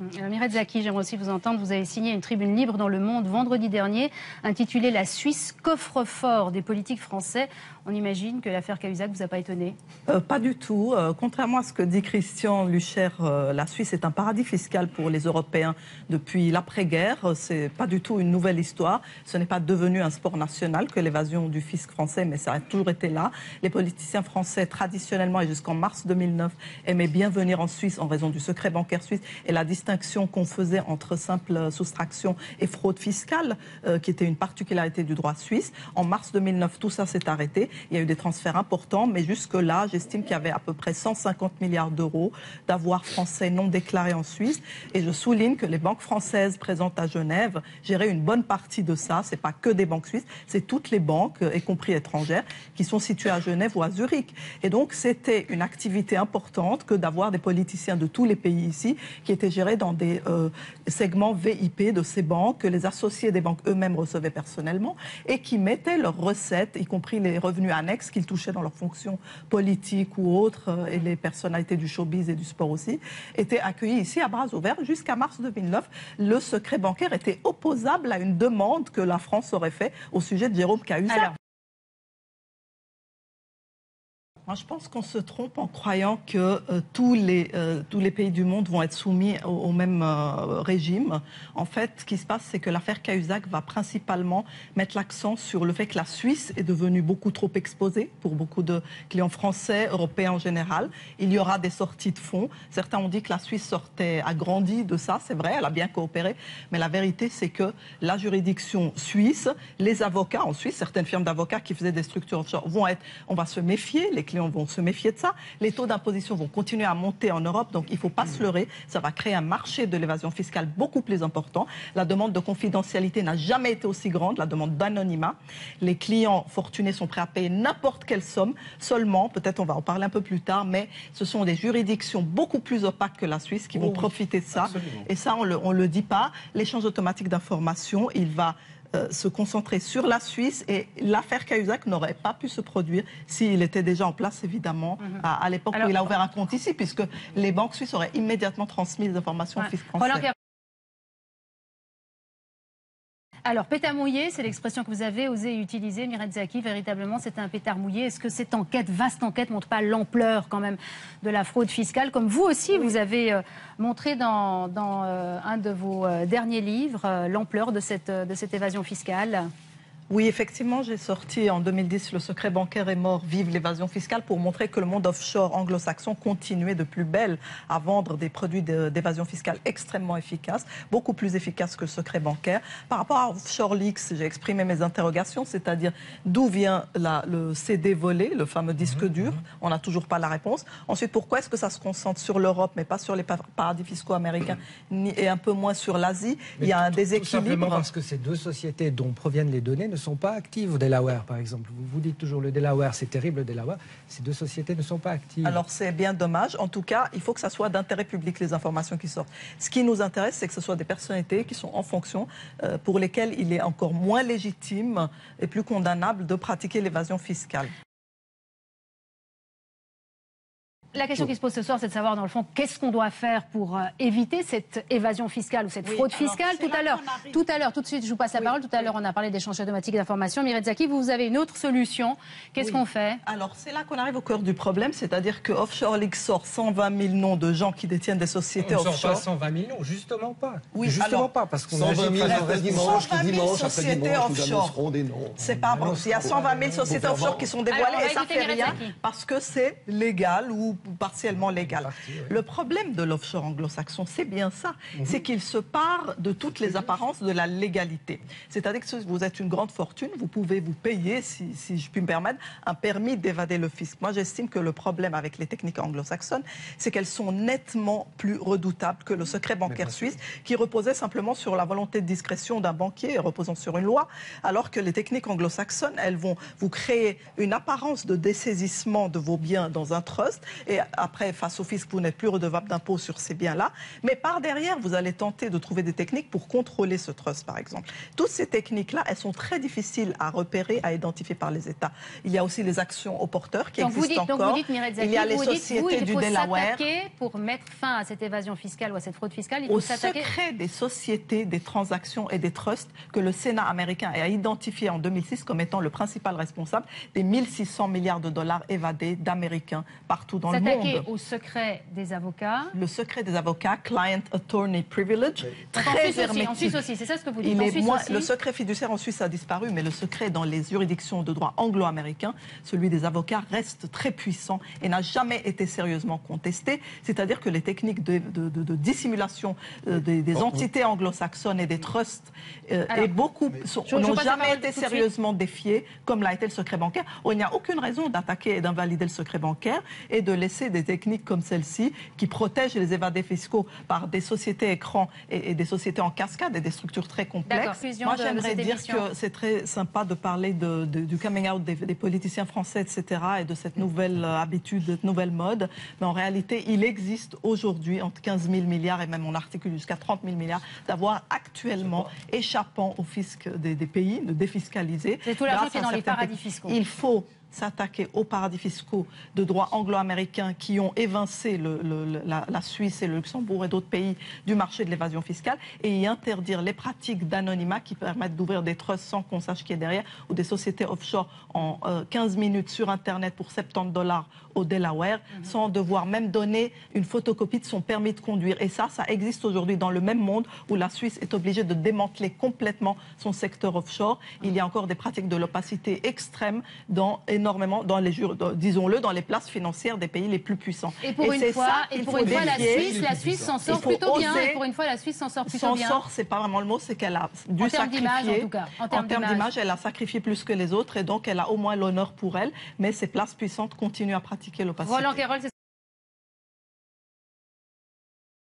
Mireille Zaki, j'aimerais aussi vous entendre. Vous avez signé une tribune libre dans Le Monde vendredi dernier, intitulée « La Suisse, coffre-fort des politiques français ». On imagine que l'affaire Cahuzac ne vous a pas étonné? Pas du tout. Contrairement à ce que dit Christian Lucher, la Suisse est un paradis fiscal pour les Européens depuis l'après-guerre. C'est pas du tout une nouvelle histoire. Ce n'est pas devenu un sport national que l'évasion du fisc français, mais ça a toujours été là. Les politiciens français, traditionnellement et jusqu'en mars 2009, aimaient bien venir en Suisse en raison du secret bancaire suisse et la distinction qu'on faisait entre simple soustraction et fraude fiscale, qui était une particularité du droit suisse. En mars 2009, tout ça s'est arrêté. Il y a eu des transferts importants, mais jusque-là, j'estime qu'il y avait à peu près 150 milliards d'euros d'avoirs français non déclarés en Suisse. Et je souligne que les banques françaises présentes à Genève géraient une bonne partie de ça. Ce n'est pas que des banques suisses, c'est toutes les banques, y compris étrangères, qui sont situées à Genève ou à Zurich. Et donc, c'était une activité importante que d'avoir des politiciens de tous les pays ici qui étaient gérés dans des segments VIP de ces banques, que les associés des banques eux-mêmes recevaient personnellement et qui mettaient leurs recettes, y compris les revenus annexes qu'ils touchaient dans leurs fonctions politiques ou autres, et les personnalités du showbiz et du sport aussi, étaient accueillis ici à bras ouverts. Jusqu'à mars 2009, le secret bancaire était opposable à une demande que la France aurait faite au sujet de Jérôme Cahuzac. Moi, je pense qu'on se trompe en croyant que tous les pays du monde vont être soumis au même régime. En fait, ce qui se passe, c'est que l'affaire Cahuzac va principalement mettre l'accent sur le fait que la Suisse est devenue beaucoup trop exposée pour beaucoup de clients français, européens en général. Il y aura des sorties de fonds. Certains ont dit que la Suisse sortait agrandie de ça. C'est vrai, elle a bien coopéré. Mais la vérité, c'est que la juridiction suisse, les avocats en Suisse, certaines firmes d'avocats qui faisaient des structures offshore on va se méfier, les clients vont se méfier de ça. Les taux d'imposition vont continuer à monter en Europe, donc il ne faut pas se leurrer. Ça va créer un marché de l'évasion fiscale beaucoup plus important. La demande de confidentialité n'a jamais été aussi grande, la demande d'anonymat. Les clients fortunés sont prêts à payer n'importe quelle somme, seulement, peut-être on va en parler un peu plus tard, mais ce sont des juridictions beaucoup plus opaques que la Suisse qui vont profiter de ça. Absolument. Et ça, on ne le dit pas. L'échange automatique d'informations, il va se concentrer sur la Suisse, et l'affaire Cahuzac n'aurait pas pu se produire s'il était déjà en place, évidemment, à l'époque où il a ouvert un compte ici, puisque les banques suisses auraient immédiatement transmis les informations au fisc français. Alors, pétard mouillé, c'est l'expression que vous avez osé utiliser, Mireille Zaki. Véritablement, c'est un pétard mouillé. Est-ce que cette enquête, vaste enquête, ne montre pas l'ampleur quand même de la fraude fiscale, comme vous aussi, vous avez montré dans un de vos derniers livres, l'ampleur de cette évasion fiscale? Oui, effectivement, j'ai sorti en 2010 « Le secret bancaire est mort, vive l'évasion fiscale » pour montrer que le monde offshore anglo-saxon continuait de plus belle à vendre des produits d'évasion fiscale extrêmement efficaces, beaucoup plus efficaces que le secret bancaire. Par rapport à Offshore Leaks, j'ai exprimé mes interrogations, c'est-à-dire d'où vient le CD volé, le fameux disque dur. On n'a toujours pas la réponse. Ensuite, pourquoi est-ce que ça se concentre sur l'Europe, mais pas sur les paradis fiscaux américains, et un peu moins sur l'Asie? Il y a un déséquilibre. Tout simplement parce que ces deux sociétés dont proviennent les données ne sont pas actives au Delaware, par exemple. Vous dites toujours le Delaware, c'est terrible le Delaware. Ces deux sociétés ne sont pas actives. Alors c'est bien dommage. En tout cas, il faut que ça soit d'intérêt public, les informations qui sortent. Ce qui nous intéresse, c'est que ce soit des personnalités qui sont en fonction, pour lesquelles il est encore moins légitime et plus condamnable de pratiquer l'évasion fiscale. La question qui se pose ce soir, c'est de savoir, dans le fond, qu'est-ce qu'on doit faire pour éviter cette évasion fiscale ou cette fraude fiscale. Tout de suite, je vous passe la parole. Tout à l'heure, on a parlé d'échange automatique d'informations. Mireille Zaki, vous avez une autre solution. Qu'est-ce qu'on fait? Alors, c'est là qu'on arrive au cœur du problème, c'est-à-dire que Offshore Leaks sort 120 000 noms de gens qui détiennent des sociétés offshore. On ne sort pas 120 000 noms, justement pas. Oui, justement pas, parce qu'on a 120 000 sociétés offshore. C'est pas bon. Il y a 120 000 sociétés offshore qui sont dévoilées et ça fait rien parce que c'est légal ou partiellement légal. Le problème de l'offshore anglo-saxon, c'est bien ça. C'est qu'il se part de toutes les apparences de la légalité. C'est-à-dire que si vous êtes une grande fortune, vous pouvez vous payer, si je puis me permettre, un permis d'évader le fisc. Moi, j'estime que le problème avec les techniques anglo-saxonnes, c'est qu'elles sont nettement plus redoutables que le secret bancaire suisse, qui reposait simplement sur la volonté de discrétion d'un banquier, reposant sur une loi, alors que les techniques anglo-saxonnes, elles vont vous créer une apparence de dessaisissement de vos biens dans un trust, et et après, face au fisc, vous n'êtes plus redevable d'impôt sur ces biens-là. Mais par derrière, vous allez tenter de trouver des techniques pour contrôler ce trust, par exemple. Toutes ces techniques-là, elles sont très difficiles à repérer, à identifier par les États. Il y a aussi les actions au porteur qui existent encore. Donc vous dites, Mireille Zaki, il y a les sociétés du Delaware. Pour mettre fin à cette évasion fiscale ou à cette fraude fiscale, il faut au s'attaquer secret des sociétés, des transactions et des trusts que le Sénat américain a identifié en 2006 comme étant le principal responsable des 1600 milliards de dollars évadés d'Américains partout dans le monde. S'attaquer au secret des avocats. Le secret des avocats, client attorney privilege, très hermétique. En Suisse aussi, c'est ça ce que vous dites. Le secret fiduciaire en Suisse a disparu, mais le secret dans les juridictions de droit anglo-américain, celui des avocats, reste très puissant et n'a jamais été sérieusement contesté. C'est-à-dire que les techniques de dissimulation des entités anglo-saxonnes et des trusts n'ont jamais été sérieusement défiées, comme l'a été le secret bancaire. Il n'y a aucune raison d'attaquer et d'invalider le secret bancaire et de laisser des techniques comme celle-ci qui protègent les évadés fiscaux par des sociétés écrans et des sociétés en cascade et des structures très complexes. Moi, j'aimerais dire que c'est très sympa de parler du coming out des politiciens français, etc., et de cette nouvelle habitude, de cette nouvelle mode. Mais en réalité, il existe aujourd'hui entre 15 000 milliards et même on articule jusqu'à 30 000 milliards d'avoir actuellement échappant au fisc des pays, de défiscaliser. C'est tout l'argent qui est dans les paradis fiscaux. Il faut s'attaquer aux paradis fiscaux de droit anglo-américain qui ont évincé la Suisse et le Luxembourg et d'autres pays du marché de l'évasion fiscale et y interdire les pratiques d'anonymat qui permettent d'ouvrir des trusts sans qu'on sache qui est derrière ou des sociétés offshore en 15 minutes sur Internet pour 70 $ au Delaware sans devoir même donner une photocopie de son permis de conduire. Et ça existe aujourd'hui dans le même monde où la Suisse est obligée de démanteler complètement son secteur offshore. Il y a encore des pratiques de l'opacité extrême énormément dans les, disons-le, dans les places financières des pays les plus puissants. Et pour une fois, la Suisse s'en sort plutôt bien. Et pour une fois, la Suisse s'en sort plutôt bien. S'en sort, c'est pas vraiment le mot, c'est qu'elle a dû sacrifier. En termes d'image, elle a sacrifié plus que les autres et donc elle a au moins l'honneur pour elle. Mais ces places puissantes continuent à pratiquer l'opacité. Roland Querol,